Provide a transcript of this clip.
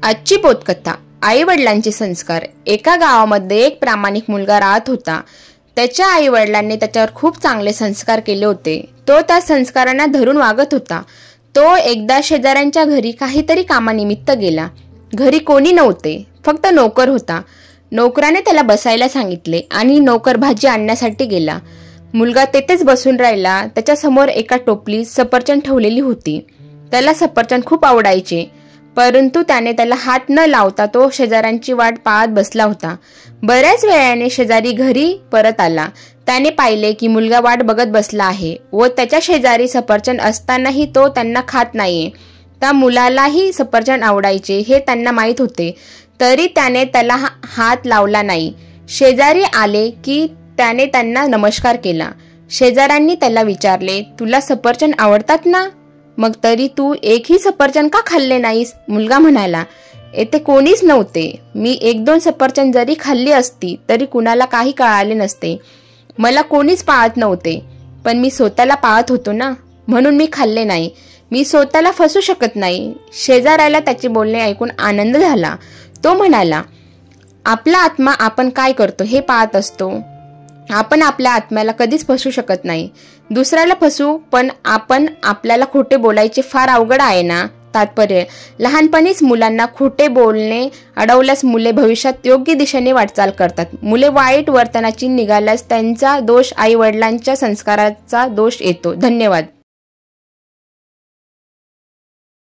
आजची पोतकथा आई वडिलांचे संस्कार। एका गावामध्ये एक प्रामाणिक मुलगा राहत होता। त्याच्या आई वडिलांनी त्याच्यावर खूप चांगले संस्कार केले होते। तो त्या संस्कारांना धरून वागत होता। तो एकदा शेजाऱ्यांच्या घरी काहीतरी कामानिमित्त गेला। घरी कोणी नव्हते, फक्त नोकर होता। नोकराने त्याला बसायला सांगितले आणि नोकर भाजी आणण्यासाठी गेला। मुलगा तेथेच बसून राहिला। त्याच्या समोर एका टोपलीत सफरचंद ठेवलेली होती। त्याला सफरचंद खूप आवडायचे, परंतु त्याने त्याला हात न लावता तो शेजाऱ्यांची वाट पाहत बसला होता। बऱ्याच वेळाने शेजारी घरी परत आला। त्याने पाहिले की मुलगा वाट बघत बसला आहे व त्याच्या शेजारी सफरचंद असतानाही तो त्यांना खात नाहीये। त्या मुलालाही सफरचंद आवडायचे हे त्यांना माहीत होते, तरी त्याने त्याला हात लावला नाही। शेजारी आले की त्याने त्यांना नमस्कार केला। शेजाऱ्यांनी त्याला विचारले, तुला सफरचंद आवडतात ना? मग तरी तू एकही सफरचंद का खाल्ले नाहीस? मुलगा म्हणाला, येथे कोणीच नव्हते। मी एक दोन सफरचंद जरी खाल्ली असती तरी कुणाला काही कळाले नसते। मला कोणीच पाहत नव्हते, पण मी स्वतःला पाहत होतो ना, म्हणून मी खाल्ले नाही। मी स्वतःला फसू शकत नाही। शेजाऱ्याला त्याचे बोलणे ऐकून आनंद झाला। तो म्हणाला, आपला आत्मा आपण काय करतो हे पाहत असतो। आपण आपल्या आत्म्याला कधीच फसू शकत नाही। दुसऱ्याला फसू, पण आपण आपल्याला खोटे बोलायचे फार अवघड आहे ना। तात्पर्य, लहानपणीच मुलांना खोटे बोलणे अडवल्यास मुले भविष्यात योग्य दिशेने वाटचाल करतात। मुले वाईट वर्तनाची निघाल्यास त्यांचा दोष आई वडिलांच्या संस्काराचा दोष येतो। धन्यवाद।